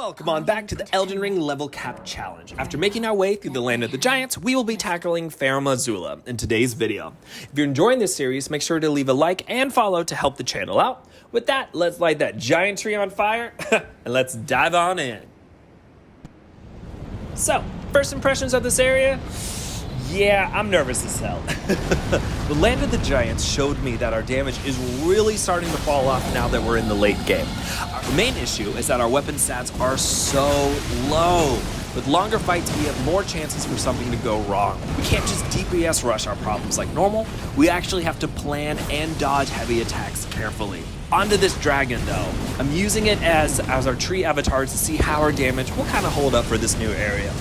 Welcome on back to the Elden Ring Level Cap Challenge. After making our way through the Land of the Giants, we will be tackling Farum Azula in today's video. If you're enjoying this series, make sure to leave a like and follow to help the channel out. With that, let's light that giant tree on fire, and let's dive on in. So, first impressions of this area? Yeah, I'm nervous as hell. The Land of the Giants showed me that our damage is really starting to fall off now that we're in the late game. Our main issue is that our weapon stats are so low. With longer fights, we have more chances for something to go wrong. We can't just DPS rush our problems like normal. We actually have to plan and dodge heavy attacks carefully. Onto this dragon though. I'm using it as our tree avatar to see how our damage will kind of hold up for this new area.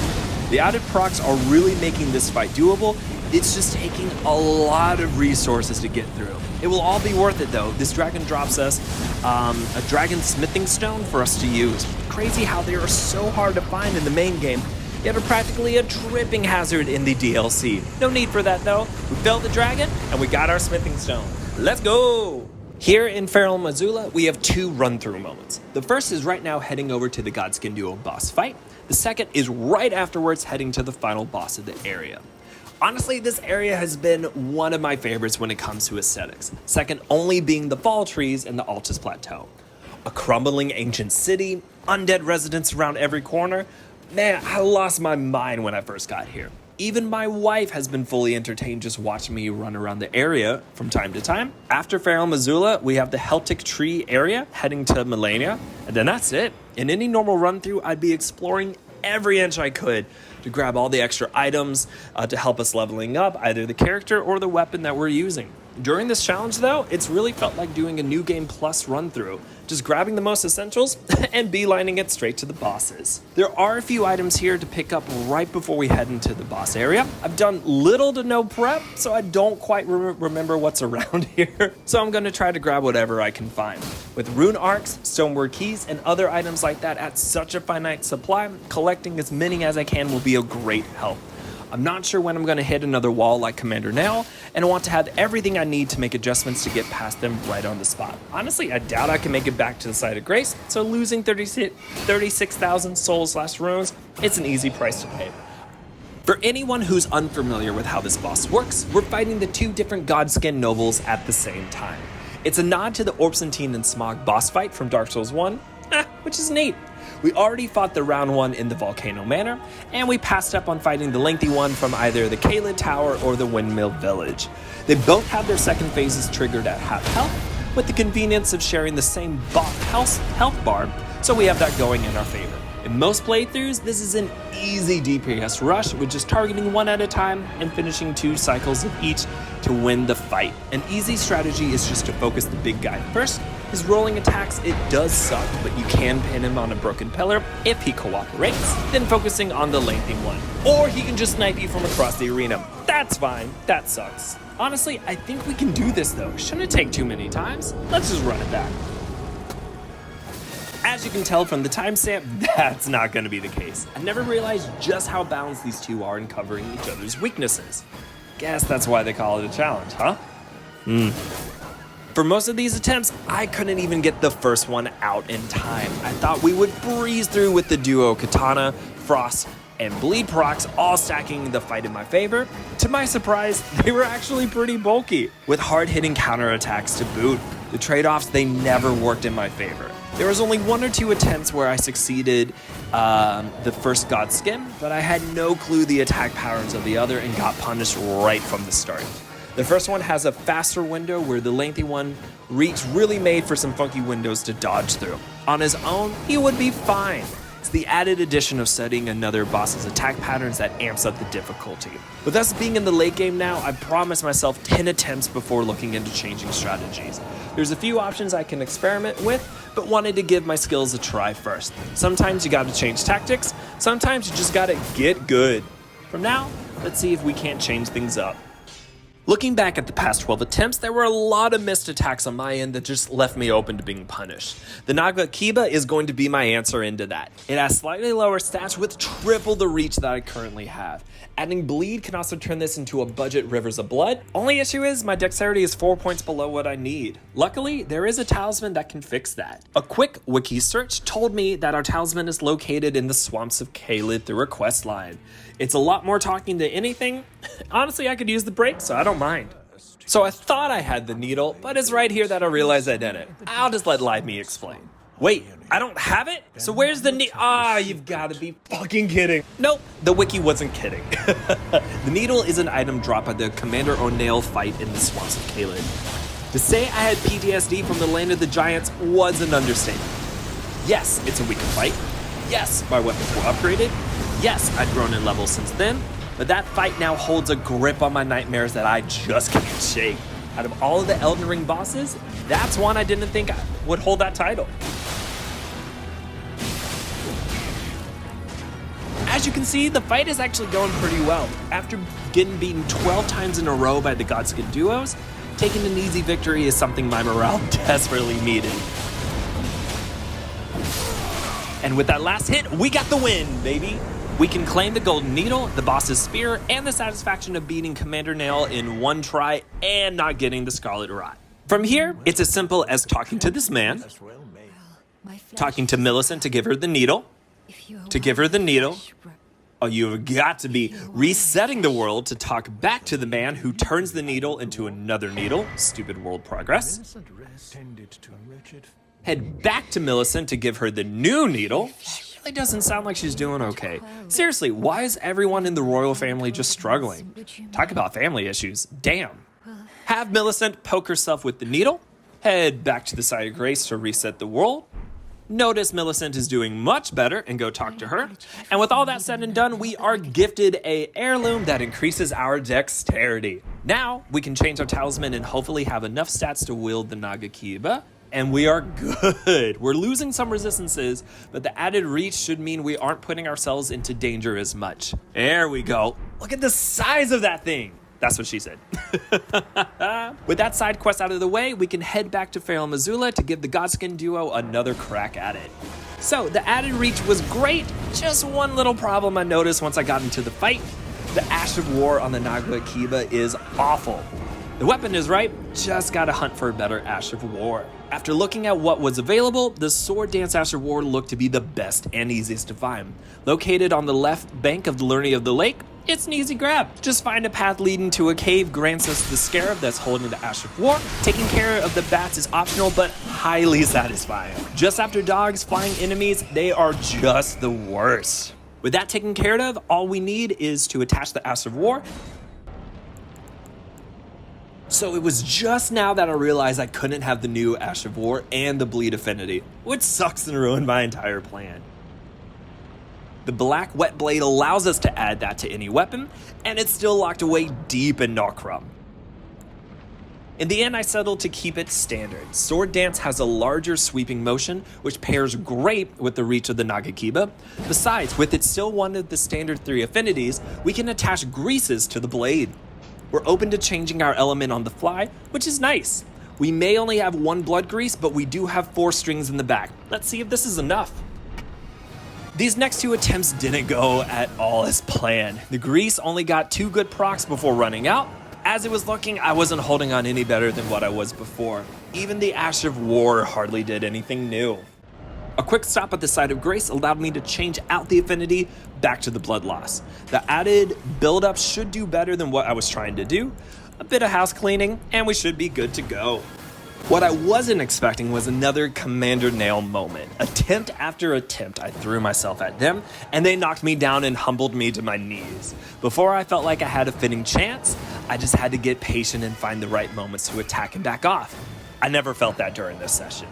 The added procs are really making this fight doable. It's just taking a lot of resources to get through. It will all be worth it though. This dragon drops us a dragon smithing stone for us to use. Crazy how they are so hard to find in the main game, yet are practically a tripping hazard in the DLC. No need for that though. We felled the dragon and we got our smithing stone. Let's go! Here in Farum Azula, we have two run-through moments. The first is right now heading over to the Godskin Duo boss fight. The second is right afterwards heading to the final boss of the area. Honestly, this area has been one of my favorites when it comes to aesthetics, second only being the fall trees and the Altus Plateau. A crumbling ancient city, undead residents around every corner. Man, I lost my mind when I first got here. Even my wife has been fully entertained just watching me run around the area from time to time. After Farum Azula, we have the Celtic tree area heading to Liurnia, and then that's it. In any normal run through, I'd be exploring every inch I could to grab all the extra items to help us leveling up either the character or the weapon that we're using. During this challenge though, it's really felt like doing a new game plus run through, just grabbing the most essentials and beelining it straight to the bosses. There are a few items here to pick up right before we head into the boss area. I've done little to no prep, so I don't quite remember what's around here, so I'm gonna try to grab whatever I can find. With rune arcs, stoneward keys, and other items like that at such a finite supply, collecting as many as I can will be a great help. I'm not sure when I'm going to hit another wall like Commander now, and I want to have everything I need to make adjustments to get past them right on the spot. Honestly, I doubt I can make it back to the site of grace, so losing 36,000 souls/runes, it's an easy price to pay. For anyone who's unfamiliar with how this boss works, we're fighting the two different Godskin nobles at the same time. It's a nod to the Orpsantine and Smog boss fight from Dark Souls 1, which is neat. We already fought the round one in the Volcano Manor, and we passed up on fighting the lengthy one from either the Caelid Tower or the Windmill Village. They both have their second phases triggered at half health, with the convenience of sharing the same health bar, so we have that going in our favor. In most playthroughs, this is an easy DPS rush with just targeting one at a time and finishing 2 cycles of each to win the fight. An easy strategy is just to focus the big guy first. His rolling attacks, it does suck, but you can pin him on a broken pillar if he cooperates, then focusing on the lengthy one. Or he can just snipe you from across the arena. That's fine, that sucks. Honestly, I think we can do this though. Shouldn't take too many times. Let's just run it back. As you can tell from the timestamp, that's not going to be the case. I never realized just how balanced these two are in covering each other's weaknesses. Guess that's why they call it a challenge, huh? For most of these attempts, I couldn't even get the first one out in time. I thought we would breeze through with the duo Katana, Frost, and Bleed procs all stacking the fight in my favor. To my surprise, they were actually pretty bulky, with hard-hitting counterattacks to boot. The trade-offs, they never worked in my favor. There was only 1 or 2 attempts where I succeeded the first Godskin, but I had no clue the attack patterns of the other and got punished right from the start. The first one has a faster window where the lengthy one really made for some funky windows to dodge through. On his own, he would be fine. It's the added addition of studying another boss's attack patterns that amps up the difficulty. With us being in the late game now, I promised myself 10 attempts before looking into changing strategies. There's a few options I can experiment with, but wanted to give my skills a try first. Sometimes you gotta change tactics, sometimes you just gotta get good. From now, let's see if we can't change things up. Looking back at the past 12 attempts, there were a lot of missed attacks on my end that just left me open to being punished. The Naga Kiba is going to be my answer into that. It has slightly lower stats with triple the reach that I currently have. Adding bleed can also turn this into a budget Rivers of Blood. Only issue is my dexterity is 4 points below what I need. Luckily, there is a talisman that can fix that. A quick wiki search told me that our talisman is located in the swamps of Caelid through a quest line. It's a lot more talking than anything. Honestly, I could use the break, so I don't mind. So I thought I had the needle, but it's right here that I realized I didn't. I'll just let Live Me explain. Wait, I don't have it? So where's the needle? You've gotta be fucking kidding. Nope, the wiki wasn't kidding. The needle is an item dropped by the Commander O'Neill fight in the swamps of Caelid. To say I had PTSD from the Land of the Giants was an understatement. Yes, it's a weaker fight. Yes, my weapons were upgraded. Yes, I'd grown in level since then, but that fight now holds a grip on my nightmares that I just can't shake. Out of all of the Elden Ring bosses, that's one I didn't think I would hold that title. As you can see, the fight is actually going pretty well. After getting beaten 12 times in a row by the Godskin Duos, taking an easy victory is something my morale desperately needed. And with that last hit, we got the win, baby! We can claim the Golden Needle, the boss's spear, and the satisfaction of beating Commander Nail in one try and not getting the Scarlet Rot. From here, it's as simple as talking to this man, talking to Millicent to give her the needle, Oh, you've got to be resetting the world to talk back to the man who turns the needle into another needle. Stupid world progress. Head back to Millicent to give her the new needle. She really doesn't sound like she's doing okay. Seriously, why is everyone in the royal family just struggling? Talk about family issues. Damn. Have Millicent poke herself with the needle. Head back to the side of Grace to reset the world. Notice Millicent is doing much better and go talk to her. And with all that said and done, we are gifted a heirloom that increases our dexterity. Now we can change our talisman and hopefully have enough stats to wield the Naga Kiba. And we are good. We're losing some resistances, but the added reach should mean we aren't putting ourselves into danger as much. There we go. Look at the size of that thing. That's what she said. With that side quest out of the way, we can head back to Farum Azula to give the Godskin Duo another crack at it. So the added reach was great. Just one little problem I noticed once I got into the fight. The Ash of War on the Naga Kiba is awful. The weapon is right, just gotta hunt for a better Ash of War. After looking at what was available, the Sword Dance Ash of War looked to be the best and easiest to find. Located on the left bank of the Liurnia of the lake, it's an easy grab. Just find a path leading to a cave grants us the scarab that's holding the Ash of War. Taking care of the bats is optional, but highly satisfying. Just after dogs, flying enemies, they are just the worst. With that taken care of, all we need is to attach the Ash of War. So it was just now that I realized I couldn't have the new Ash of War and the Bleed Affinity, which sucks and ruined my entire plan. The Black Wet Blade allows us to add that to any weapon, and it's still locked away deep in Nokrum. In the end, I settled to keep it standard. Sword Dance has a larger sweeping motion, which pairs great with the reach of the Naga Kiba. Besides, with it still one of the standard 3 affinities, we can attach greases to the blade. We're open to changing our element on the fly, which is nice. We may only have 1 blood grease, but we do have 4 strings in the back. Let's see if this is enough. These next 2 attempts didn't go at all as planned. The grease only got 2 good procs before running out. As it was looking, I wasn't holding on any better than what I was before. Even the Ash of War hardly did anything new. A quick stop at the side of Grace allowed me to change out the affinity back to the blood loss. The added build-up should do better than what I was trying to do. A bit of house cleaning, and we should be good to go. What I wasn't expecting was another Commander Nail moment. Attempt after attempt, I threw myself at them, and they knocked me down and humbled me to my knees. Before I felt like I had a fitting chance, I just had to get patient and find the right moments to attack and back off. I never felt that during this session.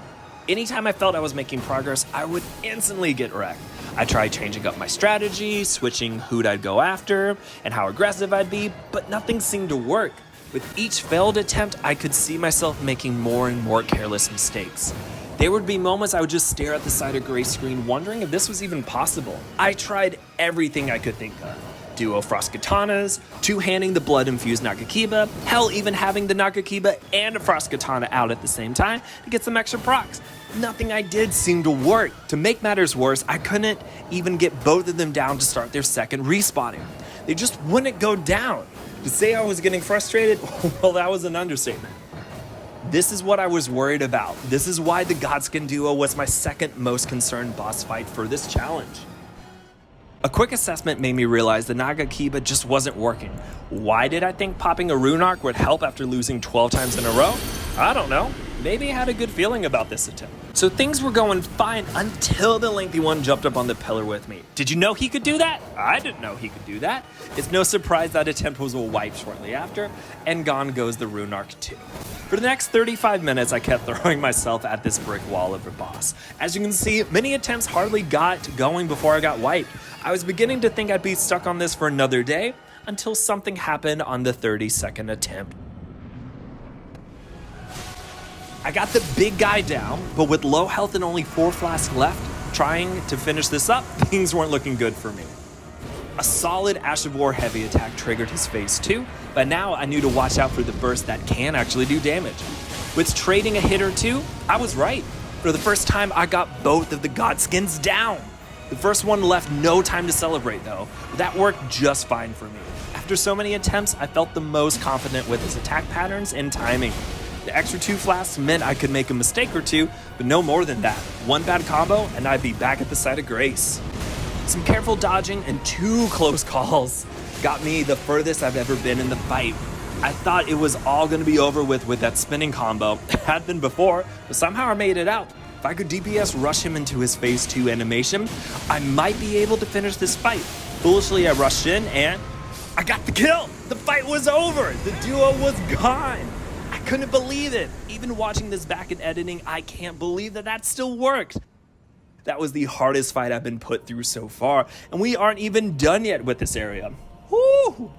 Anytime I felt I was making progress, I would instantly get wrecked. I tried changing up my strategy, switching who'd I'd go after, and how aggressive I'd be, but nothing seemed to work. With each failed attempt, I could see myself making more and more careless mistakes. There would be moments I would just stare at the side of Grace screen wondering if this was even possible. I tried everything I could think of. duo frost katanas, two-handing the blood-infused Nagakiba, hell, even having the Nagakiba and a frost katana out at the same time to get some extra procs. Nothing I did seemed to work. To make matters worse, I couldn't even get both of them down to start their second respawning. They just wouldn't go down. To say I was getting frustrated, well, that was an understatement. This is what I was worried about. This is why the Godskin Duo was my second most concerned boss fight for this challenge. A quick assessment made me realize the Nagakiba just wasn't working. Why did I think popping a rune arc would help after losing 12 times in a row? I don't know. Maybe I had a good feeling about this attempt. So things were going fine until the lengthy one jumped up on the pillar with me. Did you know he could do that? I didn't know he could do that. It's no surprise that attempt was a wipe shortly after, and gone goes the rune arc too. For the next 35 minutes, I kept throwing myself at this brick wall of a boss. As you can see, many attempts hardly got going before I got wiped. I was beginning to think I'd be stuck on this for another day, until something happened on the 32nd attempt. I got the big guy down, but with low health and only 4 flasks left, trying to finish this up, things weren't looking good for me. A solid Ash of War heavy attack triggered his phase 2, but now I knew to watch out for the burst that can actually do damage. With trading a hit or two, I was right. For the first time, I got both of the Godskins down. The first one left no time to celebrate though, but that worked just fine for me. After so many attempts, I felt the most confident with his attack patterns and timing. The extra 2 flasks meant I could make a mistake or two, but no more than that. One bad combo and I'd be back at the site of grace. Some careful dodging and 2 close calls got me the furthest I've ever been in the fight. I thought it was all going to be over with that spinning combo. It had been before, but somehow I made it out. If I could DPS rush him into his phase 2 animation, I might be able to finish this fight. Foolishly, I rushed in and I got the kill. The fight was over. The duo was gone. I couldn't believe it. Even watching this back in editing, I can't believe that still worked. That was the hardest fight I've been put through so far, and we aren't even done yet with this area. Woo!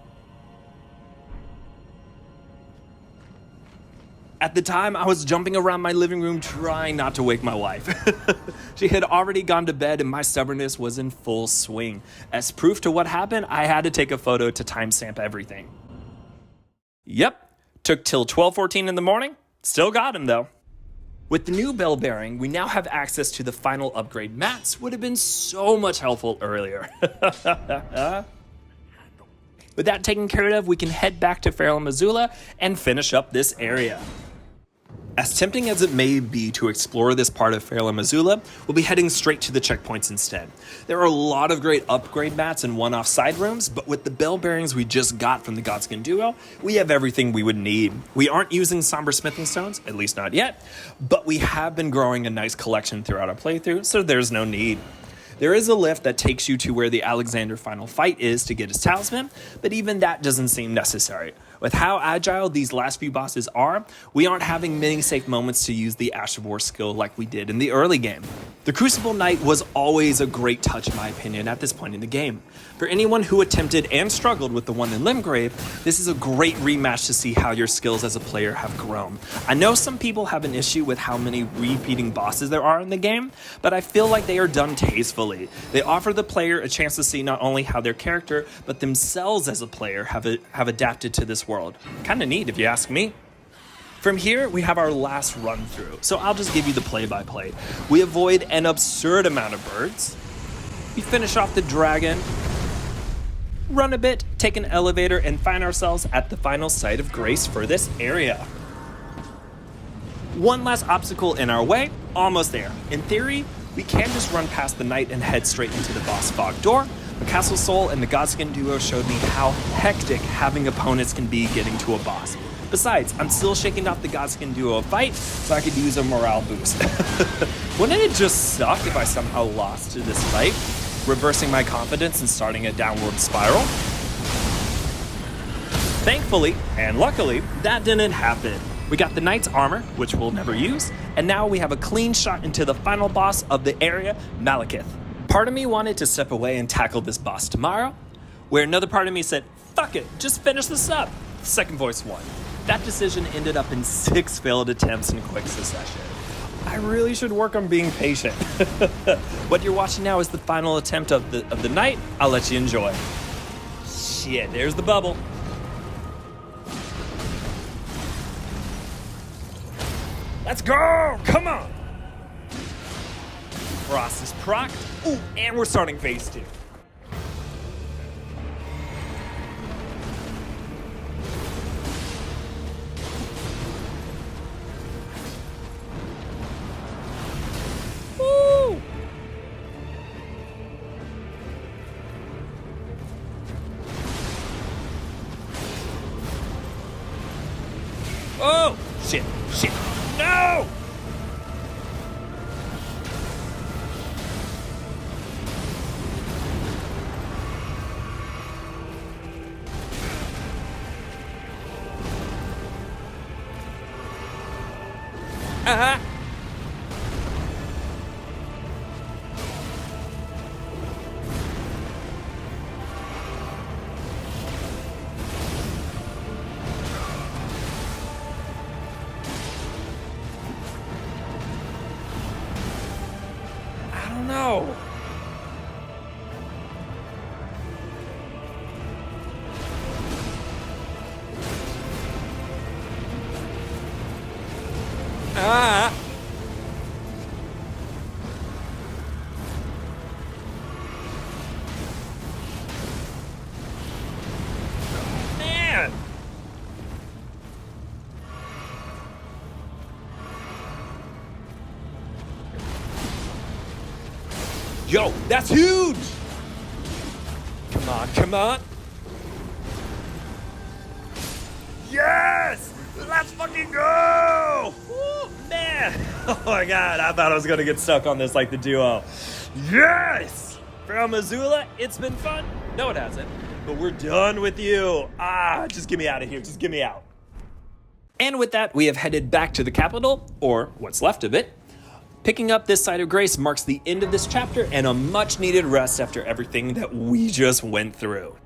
At the time, I was jumping around my living room trying not to wake my wife. She had already gone to bed and my stubbornness was in full swing. As proof to what happened, I had to take a photo to timestamp everything. Yep, took till 12:14 in the morning. Still got him though. With the new bell bearing, we now have access to the final upgrade mats. Would have been so much helpful earlier. With that taken care of, we can head back to Farum Azula and finish up this area. As tempting as it may be to explore this part of Farum Azula, we'll be heading straight to the checkpoints instead. There are a lot of great upgrade mats and one-off side rooms, but with the bell bearings we just got from the Godskin Duo, we have everything we would need. We aren't using somber smithing stones, at least not yet, but we have been growing a nice collection throughout our playthrough, so there's no need. There is a lift that takes you to where the Alexander final fight is to get his talisman, but even that doesn't seem necessary. With how agile these last few bosses are, we aren't having many safe moments to use the Ash of War skill like we did in the early game. The Crucible Knight was always a great touch in my opinion at this point in the game. For anyone who attempted and struggled with the one in Limgrave, this is a great rematch to see how your skills as a player have grown. I know some people have an issue with how many repeating bosses there are in the game, but I feel like they are done tastefully. They offer the player a chance to see not only how their character, but themselves as a player have adapted to this world. Kinda neat if you ask me. From here, we have our last run through, so I'll just give you the play-by-play. We avoid an absurd amount of birds. We finish off the dragon, run a bit, take an elevator, and find ourselves at the final site of grace for this area. One last obstacle in our way, almost there. In theory, we can just run past the knight and head straight into the boss fog door, but Castle Soul and the Godskin Duo showed me how hectic having opponents can be getting to a boss. Besides, I'm still shaking off the Godskin Duo fight, so I could use a morale boost. Wouldn't it just suck if I somehow lost to this fight, reversing my confidence and starting a downward spiral? Thankfully, and luckily, that didn't happen. We got the knight's armor, which we'll never use, and now we have a clean shot into the final boss of the area, Maliketh. Part of me wanted to step away and tackle this boss tomorrow, where another part of me said, fuck it, just finish this up. The second voice won. That decision ended up in 6 failed attempts in quick succession. I really should work on being patient. What you're watching now is the final attempt of the night. I'll let you enjoy. shit, there's the bubble. Let's go! Come on! Frost is procced. Ooh, and we're starting phase 2. Woo! Oh! Shit! Shit! No! Uh-huh. I don't know. Ah. Man. Yo, that's huge. Come on, come on. Yes! Let's fucking go! Woo, man! Oh my god, I thought I was gonna get stuck on this like the duo. Yes! Farum Azula, it's been fun. No, it hasn't. But we're done with you. Just get me out of here. Just get me out. And with that, we have headed back to the capital, or what's left of it. Picking up this side of grace marks the end of this chapter and a much-needed rest after everything that we just went through.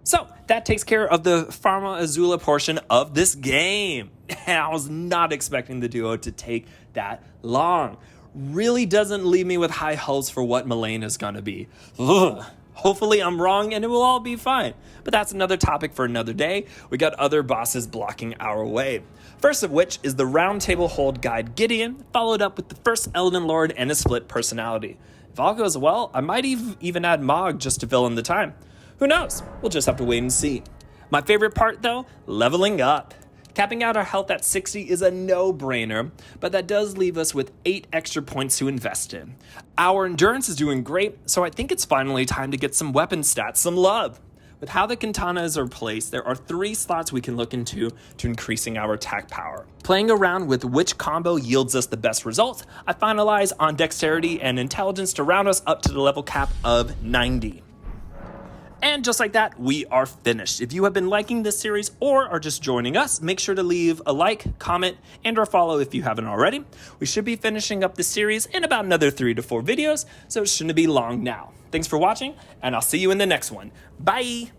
So, that takes care of the Farum Azula portion of this game. And I was not expecting the duo to take that long. Really doesn't leave me with high hopes for what Malane is gonna be. Ugh. Hopefully I'm wrong and it will all be fine. But that's another topic for another day. We got other bosses blocking our way. First of which is the Round Table Hold guide Gideon, followed up with the first Elden Lord and a split personality. If all goes well, I might even add Mog just to fill in the time. Who knows? We'll just have to wait and see. My favorite part though, leveling up. Capping out our health at 60 is a no-brainer, but that does leave us with 8 extra points to invest in. Our endurance is doing great, so I think it's finally time to get some weapon stats some love. With how the katanas are placed, there are 3 slots we can look into to increasing our attack power. Playing around with which combo yields us the best results, I finalize on dexterity and intelligence to round us up to the level cap of 90. And just like that, we are finished. If you have been liking this series or are just joining us, make sure to leave a like, comment, and or follow if you haven't already. We should be finishing up the series in about another 3 to 4 videos, so it shouldn't be long now. Thanks for watching, and I'll see you in the next one. Bye!